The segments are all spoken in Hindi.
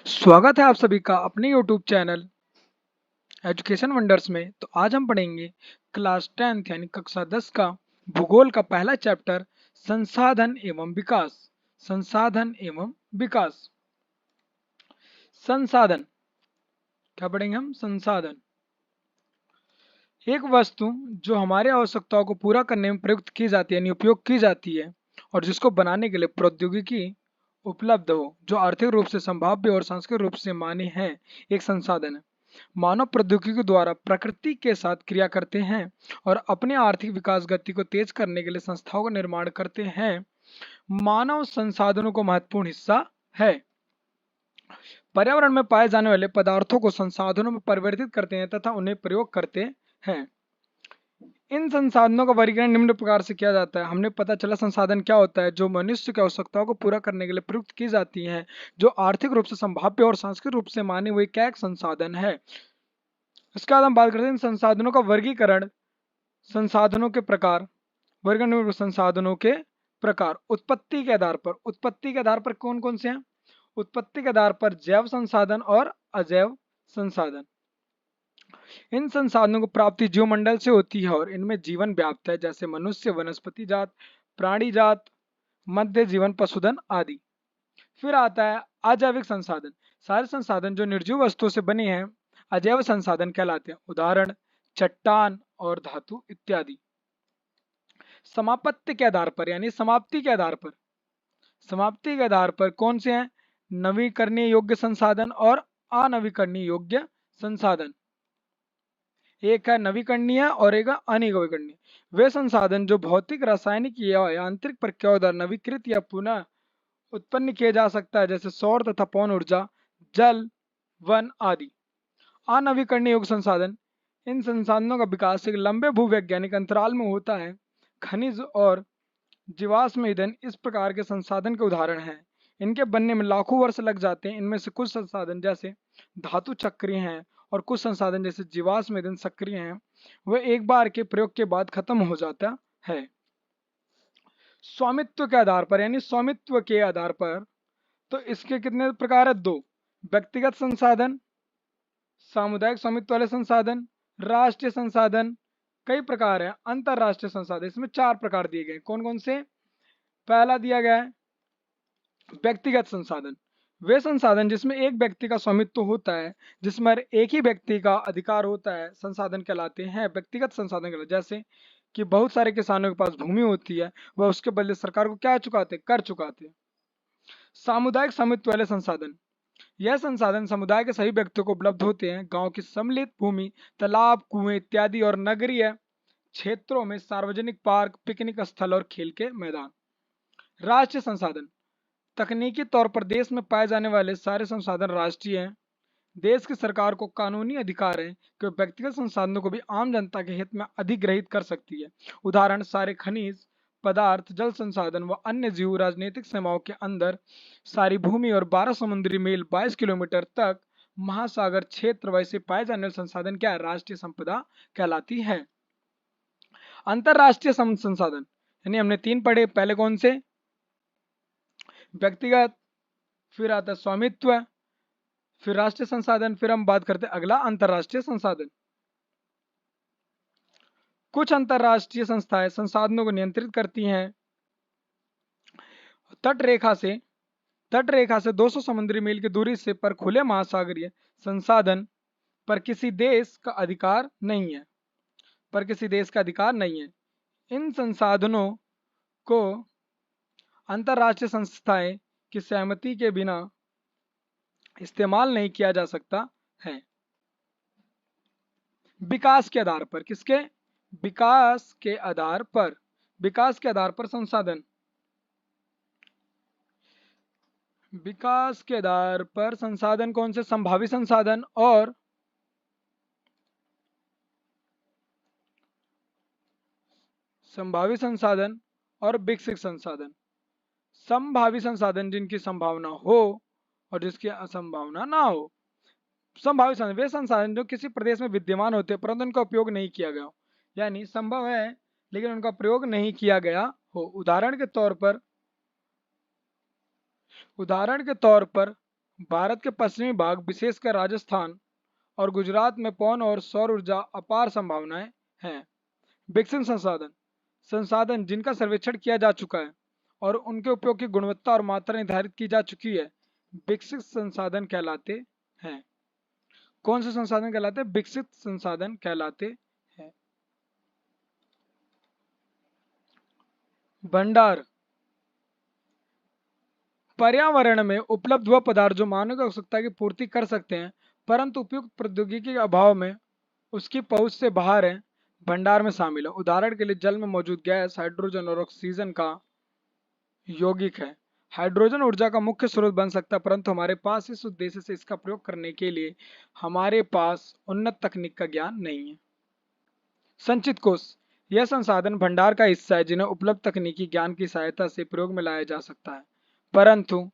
स्वागत है आप सभी का अपने YouTube चैनल एजुकेशन वंडर्स में। तो आज हम पढ़ेंगे क्लास 10th यानी कक्षा 10 का भूगोल का पहला चैप्टर संसाधन एवं विकास। संसाधन एवं विकास। संसाधन क्या पढ़ेंगे हम? संसाधन एक वस्तु जो हमारे आवश्यकताओं को पूरा करने में प्रयुक्त की जाती है यानी उपयोग की जाती है और जिसको बनाने के लिए प्रौद्योगिकी उपलब्ध हो, जो आर्थिक रूप से संभाव्य और सांस्कृतिक रूप से मान्य है, एक संसाधन है। मानव प्रौद्योगिकी द्वारा प्रकृति के साथ क्रिया करते हैं और अपने आर्थिक विकास गति को तेज करने के लिए संस्थाओं का निर्माण करते हैं। मानव संसाधनों को महत्वपूर्ण हिस्सा है। पर्यावरण में पाए जाने वाले पदार्थों को संसाधनों में परिवर्तित करते हैं तथा उन्हें प्रयोग करते हैं। इन संसाधनों का वर्गीकरण निम्न प्रकार से किया जाता है। हमने पता चला संसाधन क्या होता है, जो मनुष्य की आवश्यकताओं को पूरा करने के लिए प्रयुक्त की जाती हैं, जो आर्थिक रूप से संभाव्य और सांस्कृतिक रूप से माने हुए क्या एक संसाधन है। इसके बाद हम बात करते हैं इन संसाधनों का वर्गीकरण। संसाधनों के प्रकार। वर्गीकरण संसाधनों के प्रकार उत्पत्ति के आधार पर। उत्पत्ति के आधार पर कौन कौन से हैं? उत्पत्ति के आधार पर जैव संसाधन और अजैव संसाधन। इन संसाधनों की प्राप्ति जीवमंडल से होती है और इनमें जीवन व्याप्त है, जैसे मनुष्य, वनस्पति जात, प्राणी जात, मध्य जीवन, पशुधन आदि। फिर आता है अजैविक संसाधन। सारे संसाधन जो निर्जीव वस्तुओं से बने हैं अजैव संसाधन कहलाते हैं। उदाहरण चट्टान और धातु इत्यादि। समापत्ति के आधार पर यानी समाप्ति के आधार पर। समाप्ति के आधार पर कौन से हैं? नवीकरणीय योग्य संसाधन और अनवीकरणीय योग्य संसाधन। एक है नवीकरणीय और एक है अनवीकरणीय। वे संसाधन जो भौतिक, रासायनिक या यांत्रिक प्रक्रियाओं द्वारा नवीकृत या पुनः उत्पन्न किए जा सकता है, जैसे सौर तथा पवन ऊर्जा, जल, वन आदि। अनवीकरणीय योग्य संसाधन। इन संसाधनों का विकास एक लंबे भूवैज्ञानिक अंतराल में होता है। खनिज और जीवाश्म ईंधन इस प्रकार के संसाधन के उदाहरण हैं। इनके बनने में लाखों वर्ष लग जाते हैं। इनमें से कुछ संसाधन जैसे धातु चक्रीय हैं और कुछ संसाधन जैसे जीवाश्म ईंधन सक्रिय हैं। वह एक बार के प्रयोग के बाद खत्म हो जाता है। स्वामित्व के आधार पर यानी स्वामित्व के आधार पर तो इसके कितने प्रकार है? दो। व्यक्तिगत संसाधन, सामुदायिक स्वामित्व वाले संसाधन, राष्ट्रीय संसाधन। कई प्रकार है। अंतरराष्ट्रीय संसाधन, इसमें 4 प्रकार दिए गए। कौन कौन से? पहला दिया गया है व्यक्तिगत संसाधन। वे संसाधन जिसमें एक व्यक्ति का स्वामित्व होता है, जिसमें एक ही व्यक्ति का अधिकार होता है, संसाधन कहलाते हैं व्यक्तिगत संसाधन कहलाते हैं। जैसे कि बहुत सारे किसानों के पास भूमि होती है, वह उसके बदले सरकार को क्या चुकाते? कर चुकाते। सामुदायिक स्वामित्व वाले संसाधन। यह संसाधन समुदाय के सभी व्यक्तियों को उपलब्ध होते हैं। गांव की सम्मिलित भूमि, तालाब, कुएं इत्यादि और नगरीय क्षेत्रों में सार्वजनिक पार्क, पिकनिक स्थल और खेल के मैदान। राष्ट्रीय संसाधन। तकनीकी तौर पर देश में पाए जाने वाले सारे संसाधन राष्ट्रीय हैं। देश की सरकार को कानूनी अधिकार है कि वह व्यक्तिगत संसाधनों को भी आम जनता के हित में अधिग्रहित कर सकती है। उदाहरण सारे खनिज पदार्थ, जल संसाधन व अन्य जीव, राजनीतिक सीमाओं के अंदर सारी भूमि और 12 समुद्री मील 22 किलोमीटर तक महासागर क्षेत्र वैसे पाए जाने वाले संसाधन क्या है? राष्ट्रीय संपदा कहलाती है। अंतरराष्ट्रीय संसाधन यानी हमने 3 पढ़े। पहले कौन से? व्यक्तिगत, फिर आता है स्वामित्व, फिर राष्ट्रीय संसाधन, फिर हम बात करते हैं अगला अंतरराष्ट्रीय संसाधन। कुछ अंतरराष्ट्रीय संस्थाएं संसाधनों को नियंत्रित करती हैं। तट रेखा से 200 समुद्री मील की दूरी से पर खुले महासागरीय संसाधन पर किसी देश का अधिकार नहीं है। पर किसी देश का अधिकार नहीं है। इन संसाधनों को अंतरराष्ट्रीय संस्थाएं की सहमति के बिना इस्तेमाल नहीं किया जा सकता है। विकास के आधार पर। किसके? विकास के आधार पर। विकास के आधार पर संसाधन। विकास के आधार पर संसाधन कौन से? संभावित संसाधन और विकसित संसाधन। संभावित संसाधन जिनकी संभावना हो और जिसकी असंभावना ना हो। संभावित संसाधन वे संसाधन जो किसी प्रदेश में विद्यमान होते हैं परंतु उनका उपयोग नहीं किया गया हो, यानी संभव है लेकिन उनका प्रयोग नहीं किया गया हो। उदाहरण के तौर पर भारत के पश्चिमी भाग विशेषकर राजस्थान और गुजरात में पवन और सौर ऊर्जा अपार संभावनाएं हैं। विकसित संसाधन संसाधन जिनका सर्वेक्षण किया जा चुका है और उनके उपयोग की गुणवत्ता और मात्रा निर्धारित की जा चुकी है, विकसित संसाधन कहलाते हैं। कौन से संसाधन कहलाते हैं? विकसित संसाधन कहलाते हैं। भंडार पर्यावरण में उपलब्ध वह पदार्थ जो मानव की आवश्यकता की पूर्ति कर सकते हैं परंतु उपयुक्त प्रौद्योगिकी के अभाव में उसकी पहुंच से बाहर है, भंडार में शामिल है। उदाहरण के लिए जल में मौजूद गैस हाइड्रोजन और ऑक्सीजन का यौगिक है। हाइड्रोजन ऊर्जा का मुख्य स्रोत बन सकता है परंतु हमारे पास इस उद्देश्य से इसका प्रयोग करने के लिए हमारे पास उन्नत तकनीक का ज्ञान नहीं है। संचित कोष यह संसाधन भंडार का हिस्सा है जिन्हें उपलब्ध तकनीकी ज्ञान की सहायता से प्रयोग में लाया जा सकता है परंतु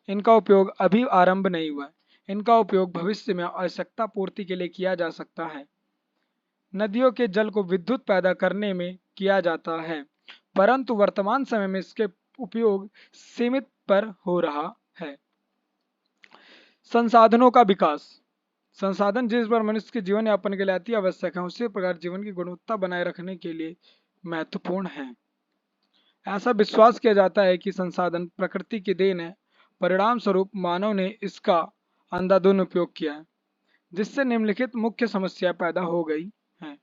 इनका उपयोग अभी आरंभ नहीं हुआ है। इनका उपयोग भविष्य में आवश्यकता पूर्ति के लिए किया जा सकता है। नदियों के जल को विद्युत पैदा करने में किया जाता है परंतु वर्तमान समय में इसके उपयोग सीमित पर हो रहा है। संसाधनों का विकास संसाधन जिस पर मनुष्य के जीवन यापन के लिए अति आवश्यक है उसी प्रकार जीवन की गुणवत्ता बनाए रखने के लिए महत्वपूर्ण है। ऐसा विश्वास किया जाता है कि संसाधन प्रकृति की देन है, परिणाम स्वरूप मानव ने इसका अंधाधुंध उपयोग किया है जिससे निम्नलिखित मुख्य समस्या पैदा हो गई है।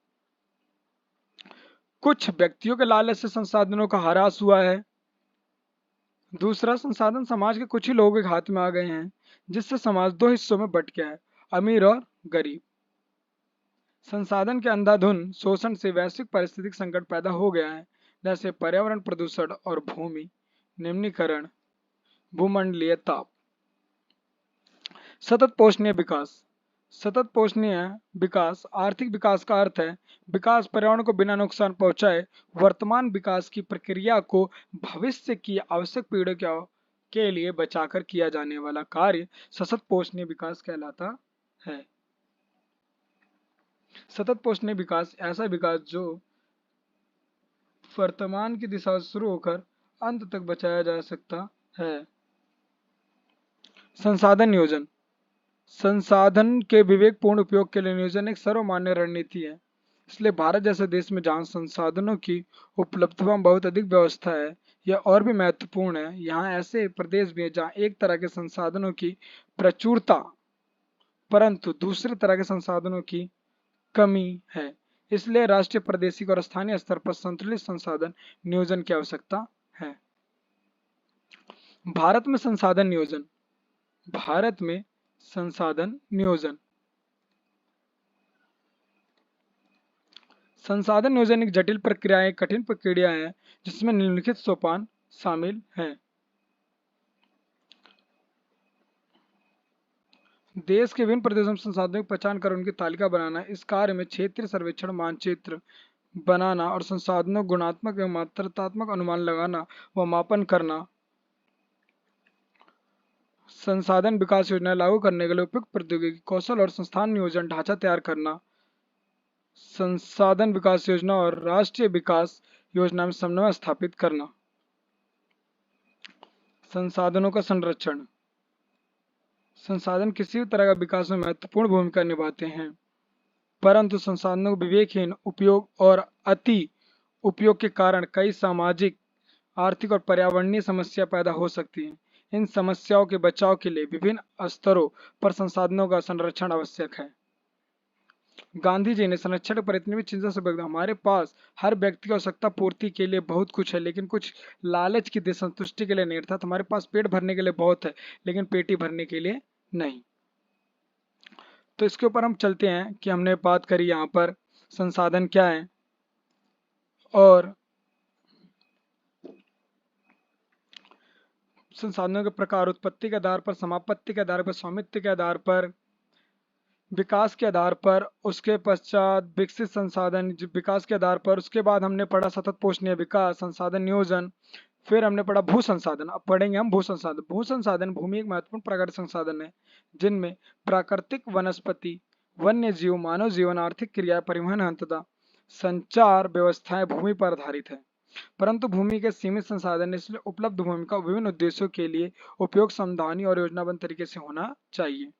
कुछ व्यक्तियों के लालच से संसाधनों का ह्रास हुआ है। दूसरा, संसाधन समाज के कुछ ही लोगों के हाथ में आ गए हैं जिससे समाज दो हिस्सों में बट गया है, अमीर और गरीब। संसाधन के अंधाधुंध शोषण से वैश्विक पारिस्थितिक संकट पैदा हो गया है जैसे पर्यावरण प्रदूषण और भूमि निम्नीकरण, भूमंडलीय ताप। सतत पोषणीय विकास सतत पोषणीय विकास आर्थिक विकास का अर्थ है विकास पर्यावरण को बिना नुकसान पहुंचाए वर्तमान विकास की प्रक्रिया को भविष्य की आवश्यक पीढ़ियों के लिए बचाकर किया जाने वाला कार्य सतत पोषणीय विकास कहलाता है। सतत पोषणीय विकास ऐसा विकास जो वर्तमान की दिशा से शुरू होकर अंत तक बचाया जा सकता है। संसाधन नियोजन संसाधन के विवेकपूर्ण उपयोग के लिए नियोजन एक सर्वमान्य रणनीति है। इसलिए भारत जैसे देश में जहां संसाधनों की उपलब्धता में बहुत अधिक व्यवस्था है, यह और भी महत्वपूर्ण है। यहाँ ऐसे प्रदेश भी हैं जहाँ एक तरह के संसाधनों की प्रचुरता परंतु दूसरे तरह के संसाधनों की कमी है। इसलिए राष्ट्रीय, प्रादेशिक और स्थानीय स्तर पर संतुलित संसाधन नियोजन की आवश्यकता है। भारत में संसाधन नियोजन भारत में संसाधन नियोजन संसाधन नियोजन एक जटिल प्रक्रिया, कठिन प्रक्रिया है जिसमें निम्नलिखित सोपान शामिल हैं। देश के विभिन्न प्रदेशों में संसाधनों की पहचान कर उनकी तालिका बनाना। इस कार्य में क्षेत्रीय सर्वेक्षण मानचित्र बनाना और संसाधनों गुणात्मक एवं मात्रात्मक अनुमान लगाना व मापन करना। संसाधन विकास योजना लागू करने के लिए उपयुक्त प्रौद्योगिकी कौशल और संस्थान नियोजन ढांचा तैयार करना। संसाधन विकास योजना और राष्ट्रीय विकास योजना में समन्वय स्थापित करना। संसाधनों का संरक्षण संसाधन किसी भी तरह का विकास में महत्वपूर्ण भूमिका निभाते हैं परंतु संसाधनों का विवेकहीन उपयोग और अति उपयोग के कारण कई सामाजिक, आर्थिक और पर्यावरणीय समस्या पैदा हो सकती हैं। इन समस्याओं के बचाव के लिए विभिन्न स्तरों पर संसाधनों का संरक्षण आवश्यक है। गांधी जी ने संरक्षण पर इतनी भी चिंता से व्यक्त हमारे पास हर व्यक्ति की आवश्यकता पूर्ति के लिए बहुत कुछ है लेकिन कुछ लालच की संतुष्टि के लिए नहीं, अर्थात हमारे पास पेट भरने के लिए बहुत है लेकिन पेटी भरने के लिए नहीं। तो इसके ऊपर हम चलते हैं कि हमने बात करी यहाँ पर संसाधन क्या है और संसाधनों के प्रकार, उत्पत्ति के आधार पर, समापत्ति के आधार पर, स्वामित्व के आधार पर, विकास के आधार पर, उसके पश्चात विकसित संसाधन विकास के आधार पर। उसके बाद हमने पढ़ा सतत पोषणीय विकास, संसाधन नियोजन, फिर हमने पढ़ा भू संसाधन। अब पढ़ेंगे हम भू संसाधन। भू संसाधन भूमि एक महत्वपूर्ण प्राकृतिक संसाधन है जिनमें प्राकृतिक, वनस्पति, वन्य जीव, मानव जीवन, आर्थिक क्रिया, परिवहन, अंततः संचार व्यवस्थाएं भूमि पर आधारित है। परंतु भूमि के सीमित संसाधन, इसलिए उपलब्ध भूमि का विभिन्न उद्देश्यों के लिए उपयोग सावधानी और योजनाबद्ध तरीके से होना चाहिए।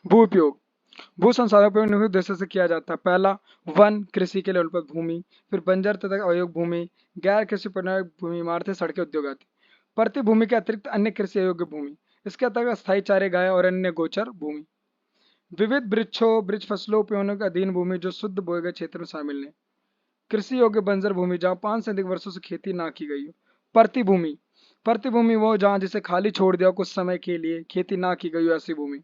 भू उपयोग। भू संसाधन उपयोग निम्नलिखित उद्देश्य से किया जाता है। पहला, वन, कृषि के लिए उपलब्ध भूमि। फिर बंजर तथा अयोग्य भूमि, गैर कृषि प्रणाली भूमि, इमारतें, सड़कें, उद्योग आदि। प्रति भूमि के अतिरिक्त अन्य कृषि अयोग्य भूमि, इसके अंतर्गत स्थायी चारे गाय और अन्य गोचर भूमि। विविध वृक्षों, वृक्ष फसलों, उपवनों के अधीन भूमि जो शुद्ध बोए गए क्षेत्र में शामिल है। कृषि योग्य बंजर भूमि जहाँ 5 से अधिक वर्षों से खेती ना की गई हो। प्रतिभूमि, प्रतिभूमि वो जहाँ जिसे खाली छोड़ दिया कुछ समय के लिए, खेती ना की गई हो, ऐसी भूमि।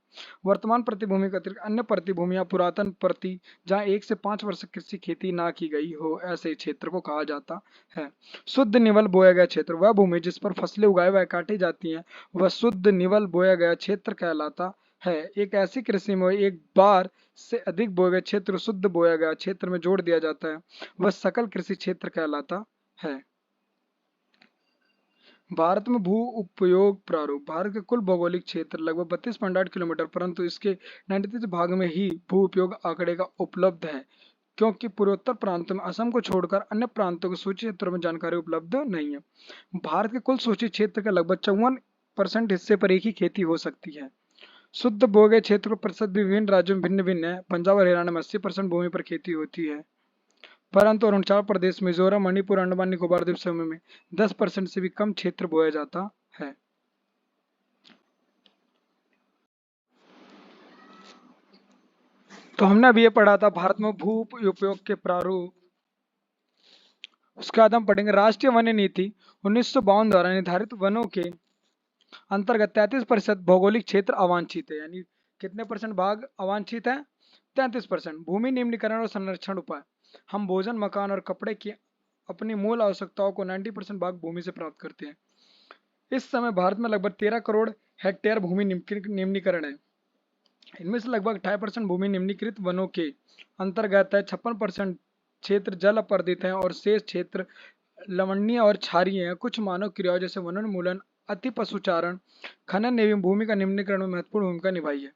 वर्तमान प्रतिभूमि के अतिरिक्त अन्य प्रतिभूमि या पुरातन प्रति जहाँ 1 से 5 वर्ष कृषि खेती ना की गई हो, ऐसे क्षेत्र को कहा जाता है। शुद्ध निवल बोया गया क्षेत्र, वह भूमि जिस पर फसलें उगाई व काटी जाती हैं, वह शुद्ध निवल बोया गया क्षेत्र कहलाता है। एक ऐसी कृषि में एक बार से अधिक बोए गए क्षेत्र शुद्ध बोया गया क्षेत्र में जोड़ दिया जाता है, वह सकल कृषि क्षेत्र कहलाता है। भारत में भू उपयोग प्रारूप। भारत के कुल भौगोलिक क्षेत्र लगभग 32.8 किलोमीटर, परंतु इसके 93 भाग में ही भू उपयोग आंकड़े का उपलब्ध है, क्योंकि पूर्वोत्तर प्रांतों में असम को छोड़कर अन्य प्रांतों के सूची क्षेत्रों में जानकारी उपलब्ध नहीं है। भारत के कुल सूची क्षेत्र के लगभग 54% हिस्से पर एक ही खेती हो सकती है। शुद्ध बोए गए क्षेत्र का प्रतिशत भी विभिन्न राज्यों में भिन्न भिन्न है। पंजाब और हरियाणा में 80% भूमि पर खेती होती है, परंतु अरुणाचल प्रदेश, मिजोरम, मणिपुर, अंडमान निकोबार द्वीप समूह में 10% से भी कम क्षेत्र बोया जाता है। तो हमने अभी ये पढ़ा था भारत में भू उपयोग के प्रारूप। उसके बाद हम पढ़ेंगे राष्ट्रीय वन नीति 1952 द्वारा निर्धारित वनों के अंतर्गत 33% भौगोलिक क्षेत्र अवांछित है। यानी कितने परसेंट भाग अवांछित है? 33%। भूमि निम्नीकरण और संरक्षण उपाय। हम भोजन, मकान और कपड़े की अपनी मूल आवश्यकताओं को 90% भाग भूमि से प्राप्त करते हैं। इस समय भारत में लगभग 13 करोड़ हेक्टेयर भूमि निम्नीकरण है। इनमें से लगभग 28% भूमि निम्नीकृत वनों के अंतर्गत है, 56% क्षेत्र जल अपर्दित है और शेष क्षेत्र लवणीय और क्षारीय है। कुछ मानव क्रियाओं जैसे वनोन्मूलन, अति पशुचारण, खनन ने भी भूमि का निम्नीकरण में महत्वपूर्ण भूमिका निभाई है।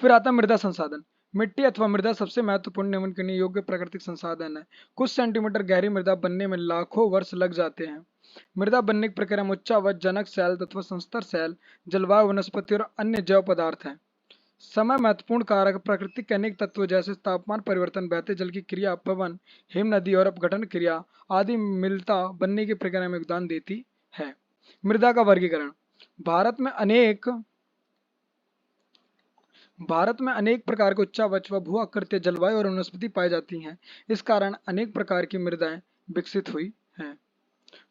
फिर आता मृदा संसाधन। मिट्टी अथवा मृदा सबसे महत्वपूर्ण नियमन करने योग्य प्राकृतिक संसाधन है। कुछ सेंटीमीटर गहरी मृदा बनने में लाखों वर्ष लग जाते हैं। मृदा बनने की प्रक्रिया में उच्चावच, जनक सेल तथा संस्तर सेल, जलवायु, वनस्पति और अन्य जैव पदार्थ हैं। समय महत्वपूर्ण कारक प्रकृति के अनेक तत्व जैसे तापमान परिवर्तन, बहते जल की क्रिया, पवन, हिम नदी और अपघटन क्रिया आदि मिलता बनने की प्रक्रिया में योगदान देती है। मृदा का वर्गीकरण। भारत में अनेक प्रकार के उच्चावच व भू आकृतियां, जलवायु और वनस्पति पाई जाती हैं। इस कारण अनेक प्रकार की मृदाएं विकसित हुई हैं।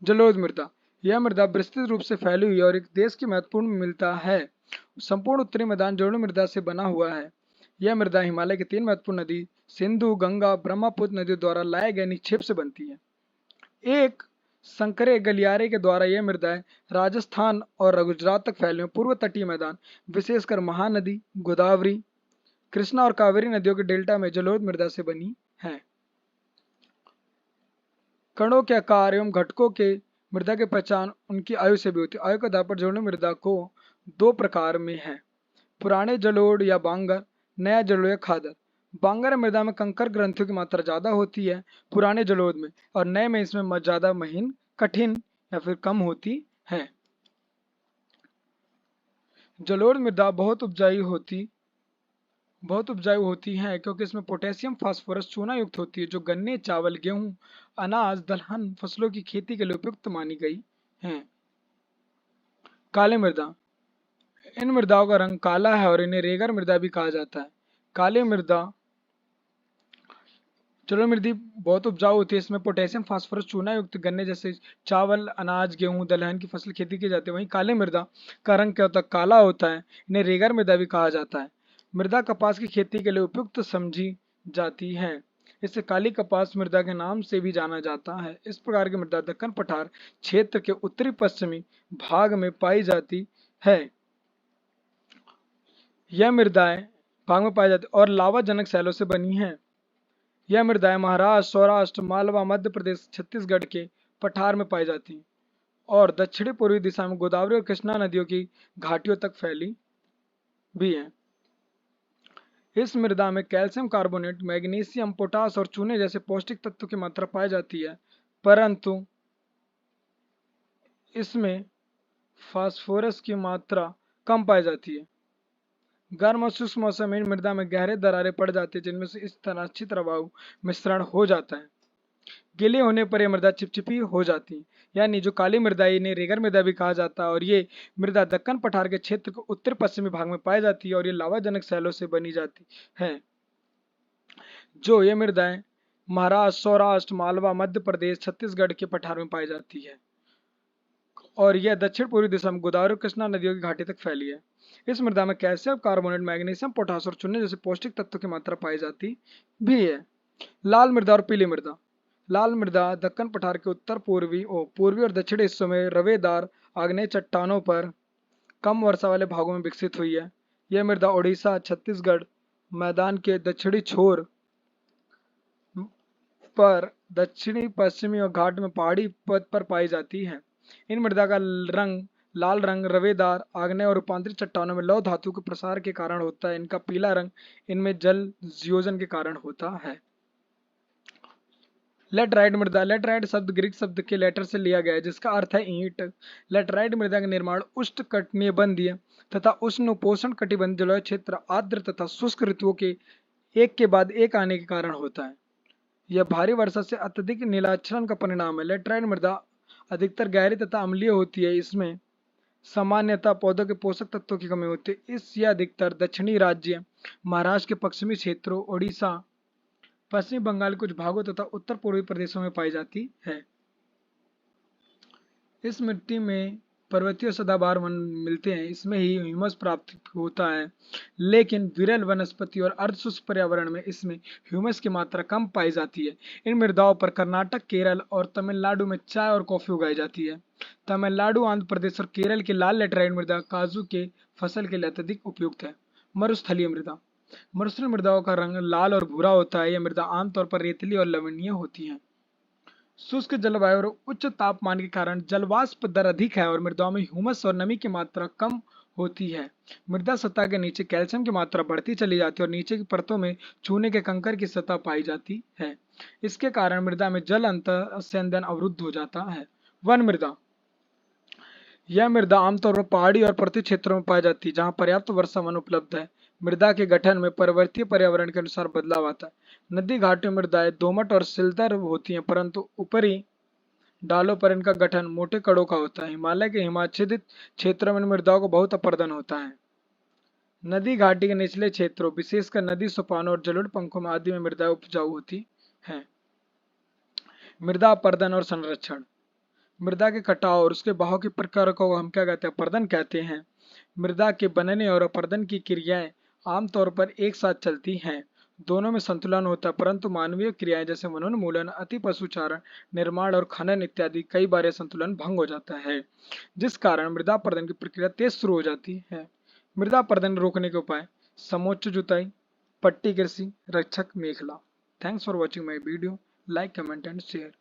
जलोढ़ मृदा। यह मृदा विस्तृत रूप से फैली हुई है और एक देश की महत्वपूर्ण मिलता है। संपूर्ण उत्तरी मैदान जलोढ़ मृदा से बना हुआ है। यह मृदा हिमालय की 3 महत्वपूर्ण नदी सिंधु, गंगा, ब्रह्मपुत्र नदियों द्वारा लाए गए निक्षेप से बनती है। एक संकरे गलियारे के द्वारा यह मृदाएं राजस्थान और गुजरात तक फैले हुए पूर्व तटीय मैदान, विशेषकर महानदी, गोदावरी, कृष्णा और कावेरी नदियों के डेल्टा में जलोढ़ मृदा से बनी है। कणों के आकार एवं घटकों के मृदा की पहचान उनकी आयु से भी होती है। आयु के आधार पर जलोढ़ मृदा को 2 प्रकार में है, पुराने जलोढ़ या बांगर, नया जलोढ़ या खादर। बांगर मृदा में कंकर ग्रंथियों की मात्रा ज्यादा होती है पुराने जलोढ़ में, और नए में इसमें ज्यादा महीन, कठिन या फिर कम होती है। जलोढ़ मृदा बहुत उपजाऊ होती हैं क्योंकि इसमें पोटेशियम, फास्फोरस, चूना युक्त होती है, जो गन्ने, चावल, गेहूं, अनाज, दलहन फसलों की खेती के लिए उपयुक्त मानी गई हैं। काले मृदा। इन मृदाओं का रंग काला है और इन्हें रेगर मृदा भी कहा जाता है। काली मृदा जलोढ़ मृदा बहुत उपजाऊ होती है। इसमें पोटेशियम, फास्फोरस, चूना युक्त गन्ने जैसे चावल, अनाज, गेहूं, दलहन की फसल खेती की जाती है। वहीं काली मृदा का रंग क्या होता है? काला होता है। इन्हें रेगर मृदा भी कहा जाता है। मृदा कपास की खेती के लिए उपयुक्त समझी जाती है। इसे काली कपास मृदा के नाम से भी जाना जाता है। इस प्रकार की मृदा दक्कन पठार क्षेत्र के उत्तरी पश्चिमी भाग में पाई जाती है। यह मृदाएं भाग में पाई जाती और लावा जनक सैलों से बनी हैं। यह मृदाएं महाराष्ट्र, सौराष्ट्र, मालवा, मध्य प्रदेश, छत्तीसगढ़ के पठार में पाई जाती हैं और दक्षिणी पूर्वी दिशा में गोदावरी और कृष्णा नदियों की घाटियों तक फैली भी हैं। इस मृदा में कैल्शियम कार्बोनेट, मैग्नीशियम, पोटास और चूने जैसे पौष्टिक तत्वों की मात्रा पाई जाती है, परंतु इसमें फास्फोरस की मात्रा कम पाई जाती है। गर्म और शुष्क मौसम में इन मृदा में गहरे दरारें पड़ जाती है, जिनमें से इस तरह अच्छी तरह वायु मिश्रण हो जाता है। गीले होने पर यह मृदा चिपचिपी हो जाती है, यानी जो काली मृदा, इन्हें रेगर मृदा भी कहा जाता है। और ये मृदा दक्कन पठार के क्षेत्र के उत्तर पश्चिमी भाग में पाई जाती है और ये लावाजनक सैलों से बनी जाती है। जो ये मृदाएं महाराष्ट्र, सौराष्ट्र, मालवा, मध्य प्रदेश, छत्तीसगढ़ के पठार में पाई जाती है और यह दक्षिण पूर्वी दिशा में गोदावरी और कृष्णा नदियों की घाटी तक फैली है। इस मृदा में कैल्शियम कार्बोनेट, मैग्नीशियम, पोटास और चूने जैसे पौष्टिक तत्वों की मात्रा पाई जाती भी है। लाल मृदा और पीली मृदा। लाल मृदा दक्कन पठार के उत्तर पूर्वी और दक्षिणी हिस्सों में रवेदार आग्नेय चट्टानों पर कम वर्षा वाले भागों में विकसित हुई है। यह मृदा ओडिशा, छत्तीसगढ़ मैदान के दक्षिणी छोर पर दक्षिणी पश्चिमी और घाट में पहाड़ी पद पर पाई जाती है। इन मृदा का रंग लाल रंग रवेदार आग्नेय और रूपांतरित चट्टानों में लौह धातु के प्रसार के कारण होता है। इनका पीला रंग इनमें जल संयोजन के कारण होता है। लेटराइट मृदा। लेटराइट शब्द ग्रीक शब्द के लेटर से लिया गया है, जिसका अर्थ है ईंट। लेटराइट मृदा का निर्माण उष्णकटिबंधीय तथा उष्ण उपोष्ण कटिबंधीय जलवायु क्षेत्र, आर्द्र तथा शुष्क ऋतुओं के एक के बाद एक आने के कारण होता है। यह भारी वर्षा से अत्यधिक नीलाक्षरण का परिणाम है। लेटराइट मृदा अधिकतर गहरी तथा अम्लीय होती है। इसमें सामान्यतः पौधों के पोषक तत्वों की कमी होती है। यह अधिकतर दक्षिणी राज्य, महाराष्ट्र के पश्चिमी क्षेत्रों, ओडिशा, पश्चिमी बंगाल के कुछ भागों तथा उत्तर पूर्वी प्रदेशों में पाई जाती है। इस मिट्टी में पर्वतीय सदाबहार वन मिलते हैं। इसमें ही ह्यूमस प्राप्त होता है, लेकिन विरल वनस्पति और अर्धशुष्क पर्यावरण में इसमें ह्यूमस की मात्रा कम पाई जाती है। इन मृदाओं पर कर्नाटक, केरल और तमिलनाडु में चाय और कॉफी उगाई जाती है। तमिलनाडु, आंध्र प्रदेश और केरल की लाल लेटराइट मृदा काजू के फसल के लिए अत्यधिक उपयुक्त है। मरुस्थलीय मृदा। मरुस्थलीय मृदाओं का रंग लाल और भूरा होता है। यह मृदा आमतौर पर रेतीली और लवणीय होती है। शुष्क जलवायु और उच्च तापमान के कारण जलवाष्प दर अधिक है और मृदाओं में ह्यूमस और नमी की मात्रा कम होती है। मृदा सतह के नीचे कैल्शियम की मात्रा बढ़ती चली जाती है और नीचे की परतों में चूने के कंकर की सतह पाई जाती है। इसके कारण मृदा में जल अंतःस्यंदन अवरुद्ध हो जाता है। वन मृदा। यह मृदा आमतौर पर पहाड़ी और पर्वतीय क्षेत्रों में पाई जाती है, जहाँ पर्याप्त वर्षा वन उपलब्ध है। मृदा के गठन में पर्वतीय पर्यावरण के अनुसार बदलाव आता है। नदी घाटी मृदाएं दोमट और सिलदर होती हैं, परंतु ऊपरी डालों पर इनका गठन मोटे कड़ों का होता है। हिमालय के हिमाच्छादित क्षेत्रों में इन मृदाओं को बहुत अपर्दन होता है। नदी घाटी के निचले क्षेत्रों, विशेषकर नदी सोपानों और जलोढ़ पंखों में आदि में मृदाएं उपजाऊ होती हैं। मृदा अपर्दन और संरक्षण। मृदा के कटाव और उसके बहाव की प्रक्रिया को हम क्या कहते हैं? अपर्दन कहते हैं। मृदा के बनने और अपर्दन की क्रियाएं आमतौर पर एक साथ चलती हैं। दोनों में संतुलन होता है, परंतु मानवीय क्रियाएं जैसे वनोन्मूलन, अति पशुचारण, निर्माण और खनन इत्यादि कई बार यह संतुलन भंग हो जाता है, जिस कारण मृदा अपर्दन की प्रक्रिया तेज शुरू हो जाती है। मृदा अपर्दन रोकने के उपाय: समोच्च जुताई, पट्टी कृषि, रक्षक मेखला। Thanks for watching my video. Like, comment and share.